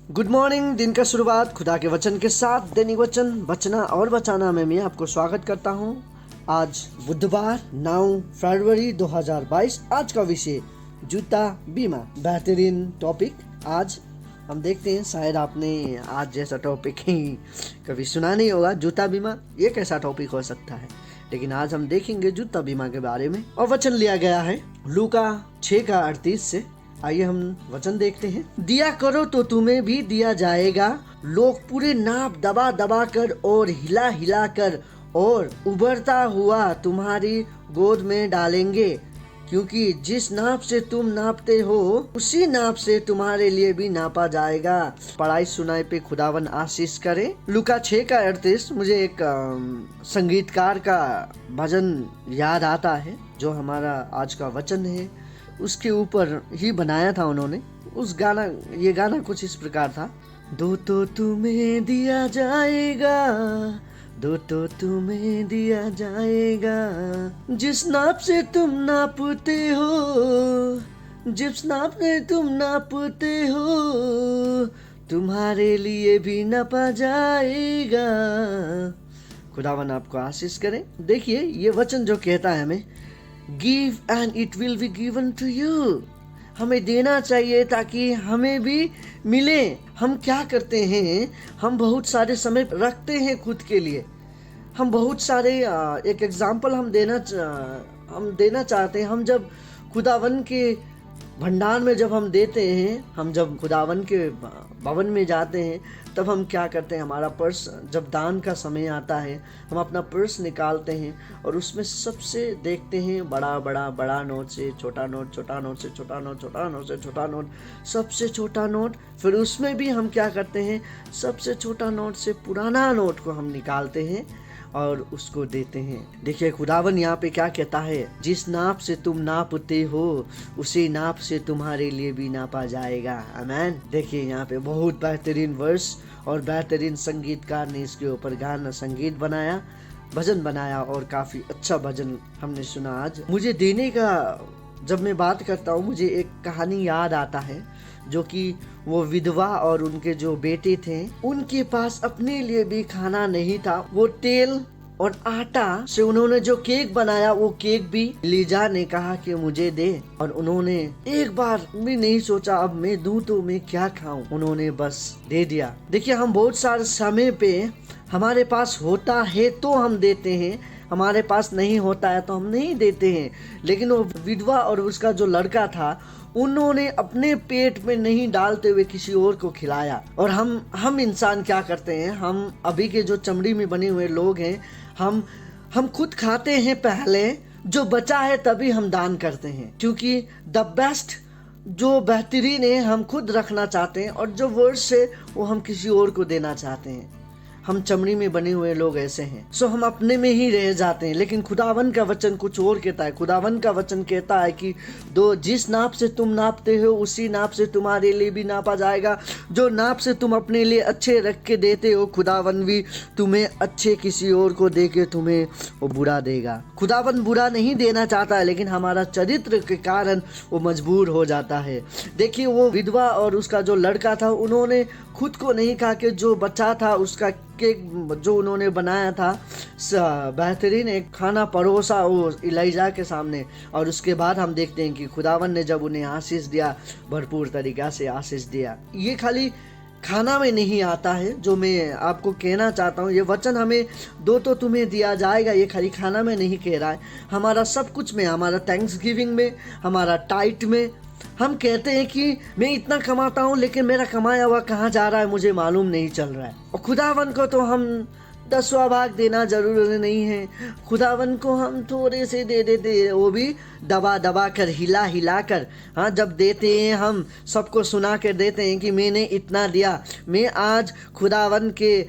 Good morning. दिन का शुरुआत खुदा के वचन के साथ। दैनिक वचन बचना और बचाना में मैं आपको स्वागत करता हूं। आज बुधवार 9 फरवरी 2022। आज का विषय जूता बीमा। बेहतरीन टॉपिक। आज हम देखते हैं, शायद आपने आज जैसा टॉपिक ही कभी सुना नहीं होगा। जूता बीमा ये कैसा टॉपिक हो सकता है, लेकिन आज हम देखेंगे जूता बीमा के बारे में। और वचन लिया गया है लूका 6:38 से। आइए हम वचन देखते हैं। दिया करो तो तुम्हें भी दिया जाएगा, लोग पूरे नाप दबा दबा कर और हिला हिला कर और उभरता हुआ तुम्हारी गोद में डालेंगे, क्योंकि जिस नाप से तुम नापते हो उसी नाप से तुम्हारे लिए भी नापा जाएगा। पढ़ाई सुनाई पे खुदावन आशीष करे। लूका 6:38 मुझे एक संगीतकार का भजन याद आता है, जो हमारा आज का वचन है उसके ऊपर ही बनाया था उन्होंने। ये गाना कुछ इस प्रकार था। दो तो तुम्हें दिया जाएगा, दो तो तुम्हें दिया जाएगा, जिस नाप से तुम नापते हो, जिस नाप से तुम नापते हो तुम्हारे लिए भी नापा जाएगा। खुदावन आपको आशीष करे। देखिए ये वचन जो कहता है हमें, give and it will be given to you. हमें देना चाहिए ताकि हमें भी मिले। हम क्या करते हैं, हम बहुत सारे समय रखते हैं खुद के लिए। हम बहुत सारे एक एग्जाम्पल हम देना चाहते हैं। हम जब खुदावन के भंडार में जब हम देते हैं, हम जब खुदावन के भवन में जाते हैं, तब हम क्या करते हैं, हमारा पर्स जब दान का समय आता है, हम अपना पर्स निकालते हैं और उसमें सबसे देखते हैं बड़ा नोट से छोटा नोट, छोटा नोट से छोटा नोट, छोटा नोट से छोटा नोट, सबसे छोटा नोट। फिर उसमें भी हम क्या करते हैं, सबसे छोटा नोट से पुराना नोट को हम निकालते हैं और उसको देते हैं। देखिए खुदावन यहाँ पे क्या कहता है, जिस नाप से तुम नापते हो उसी नाप से तुम्हारे लिए भी नापा जाएगा। आमीन। देखिए यहाँ पे बहुत बेहतरीन वर्स और बेहतरीन संगीतकार ने इसके ऊपर गाना संगीत बनाया, भजन बनाया और काफी अच्छा भजन हमने सुना आज। मुझे देने का जब मैं बात करता हूँ, मुझे एक कहानी याद आता है, जो कि वो विधवा और उनके जो बेटे थे, उनके पास अपने लिए भी खाना नहीं था। वो तेल और आटा से उन्होंने जो केक बनाया, वो केक भी लीजा ने कहा कि मुझे दे, और उन्होंने एक बार भी नहीं सोचा अब मैं दूं तो मैं क्या खाऊं, उन्होंने बस दे दिया। देखिए हम बहुत सारे समय पे हमारे पास होता है तो हम देते हैं, हमारे पास नहीं होता है तो हम नहीं देते हैं। लेकिन वो विधवा और उसका जो लड़का था, उन्होंने अपने पेट में नहीं डालते हुए किसी और को खिलाया। और हम इंसान क्या करते हैं, हम अभी के जो चमड़ी में बने हुए लोग हैं, हम खुद खाते हैं पहले, जो बचा है तभी हम दान करते हैं, क्योंकि द बेस्ट जो बेहतरीन है हम खुद रखना चाहते हैं और जो वर्स्ट है वो हम किसी और को देना चाहते हैं। हम चमड़ी में बने हुए लोग ऐसे हैं, सो हम अपने में ही रह जाते हैं। लेकिन खुदावन का वचन कुछ और कहता है। खुदावन का वचन कहता है कि जिस नाप से तुम नापते हो उसी नाप से तुम्हारे लिए भी नापा जाएगा। जो नाप से तुम अपने लिए अच्छे रख के देते हो, खुदावन भी तुम्हें अच्छे किसी और को दे के तुम्हें वो बुरा देगा। खुदावन बुरा नहीं देना चाहता है, लेकिन हमारा चरित्र के कारण वो मजबूर हो जाता है। देखिए वो विधवा और उसका जो लड़का था, उन्होंने खुद को नहीं खा के जो बचा था उसका केक जो उन्होंने बनाया था, बेहतरीन एक खाना परोसा वो इलाइजा के सामने। और उसके बाद हम देखते हैं कि खुदावन ने जब उन्हें आशीष दिया, भरपूर तरीका से आशीष दिया। ये खाली खाना में नहीं आता है, जो मैं आपको कहना चाहता हूँ। ये वचन हमें दो तो तुम्हें दिया जाएगा, ये खाली खाना में नहीं कह रहा है, हमारा सब कुछ में, हमारा थैंक्सगिविंग में, हमारा टाइट में। हम कहते हैं कि मैं इतना कमाता हूँ, लेकिन मेरा कमाया हुआ कहाँ जा रहा है मुझे मालूम नहीं चल रहा है। और खुदावन को तो हम 10वां भाग देना जरूरी नहीं है, खुदावन को हम थोड़े से दे देते हैं, वो भी दबा दबा कर, हिला हिला कर। हाँ, जब देते हैं हम सबको सुना कर देते हैं कि मैंने इतना दिया, मैं आज खुदावन के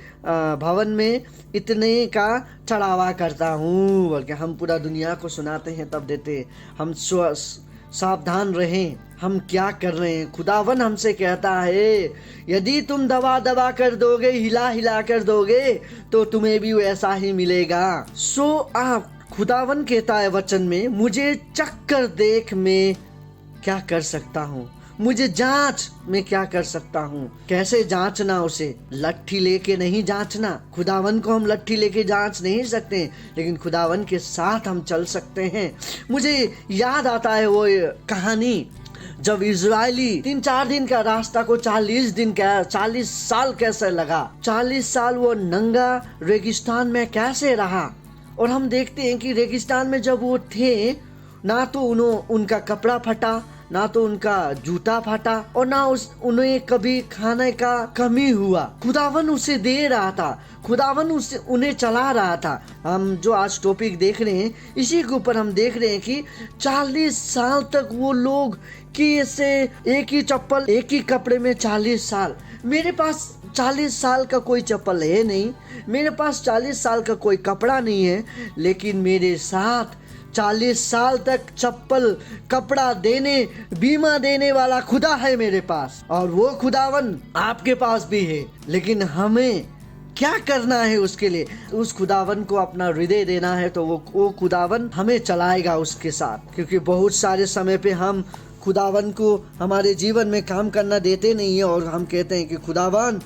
भवन में इतने का चढ़ावा करता हूँ, बल्कि हम पूरा दुनिया को सुनाते हैं तब देते हैं। हम सावधान रहें हम क्या कर रहे हैं। खुदावन हमसे कहता है, यदि तुम दबा दबा कर दोगे, हिला हिला कर दोगे, तो तुम्हें भी वैसा ही मिलेगा। सो आप खुदावन कहता है वचन में, मुझे चख कर देख मैं क्या कर सकता हूँ, मुझे जांच, मैं क्या कर सकता हूँ? कैसे जांचना उसे? लट्ठी लेके नहीं जांचना। खुदावन को हम लट्ठी लेके जांच नहीं सकते, लेकिन खुदावन के साथ हम चल सकते हैं। मुझे याद आता है वो कहानी, जब इजरायली 3-4 दिन का रास्ता को 40 साल कैसे लगा। 40 साल वो नंगा रेगिस्तान में कैसे रहा। और हम देखते हैं कि रेगिस्तान में जब वो थे, ना तो उनका कपड़ा फटा, ना तो उनका जूता फटा, और ना उन्हें कभी खाने का कमी हुआ। खुदावन उसे दे रहा था, खुदावन उन्हें चला रहा था। हम जो आज टॉपिक देख रहे हैं, इसी के ऊपर हम देख रहे हैं कि 40 साल तक वो लोग कि ऐसे एक ही चप्पल, एक ही कपड़े में 40 साल। मेरे पास 40 साल का कोई चप्पल है नहीं, मेरे पास 40 साल का कोई कपड़ा नहीं है, लेकिन मेरे साथ 40 साल तक चप्पल, कपड़ा देने, बीमा देने वाला खुदा है मेरे पास। और वो खुदावन आपके पास भी है, लेकिन हमें क्या करना है उसके लिए? उस खुदावन को अपना हृदय देना है, तो वो खुदावन हमें चलाएगा उसके साथ। क्योंकि बहुत सारे समय पे हम खुदावन को हमारे जीवन में काम करना देते नहीं है, और हम कहते हैं कि खुदावन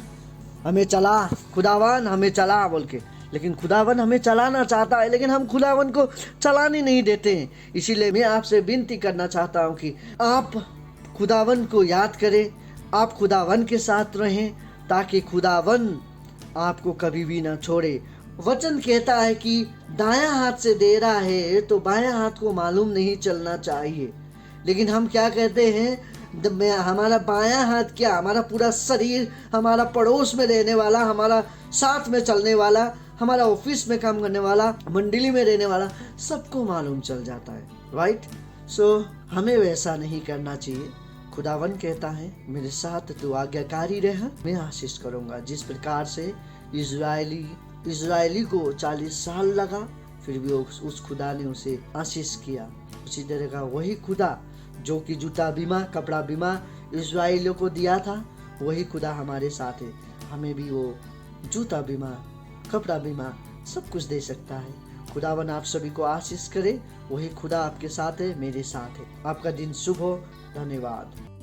हमें चला, खुदावन हमें चला बोल के। लेकिन खुदावन हमें चलाना चाहता है, लेकिन हम खुदावन को चलाने नहीं देते हैं। इसीलिए मैं आपसे विनती करना चाहता हूँ कि आप खुदावन को याद करें, आप खुदावन के साथ रहें, ताकि खुदावन आपको कभी भी ना छोड़े। वचन कहता है कि दायां हाथ से दे रहा है तो बायां हाथ को मालूम नहीं चलना चाहिए। लेकिन हम क्या कहते हैं, हमारा बायां हाथ क्या, हमारा पूरा शरीर, हमारा पड़ोस में रहने वाला, हमारा साथ में चलने वाला, हमारा ऑफिस में काम करने वाला, मंडली में रहने वाला, सबको मालूम चल जाता है, राइट? सो हमें वैसा नहीं करना चाहिए। खुदावन कहता है, मेरे साथ तू आज्ञाकारी रह, मैं आशीष करूंगा। जिस प्रकार से इजरायली को 40 साल लगा, फिर भी उस खुदा ने उसे आशीष किया। उसी तरह का वही खुदा जो कि जूता बीमा, कपड़ा बीमा इजरायलियों को दिया था, वही खुदा हमारे साथ है। हमें भी वो जूता बीमा, कपड़ा बीमा सब कुछ दे सकता है। खुदावन आप सभी को आशीष करे। वही खुदा आपके साथ है, मेरे साथ है। आपका दिन शुभ हो। धन्यवाद।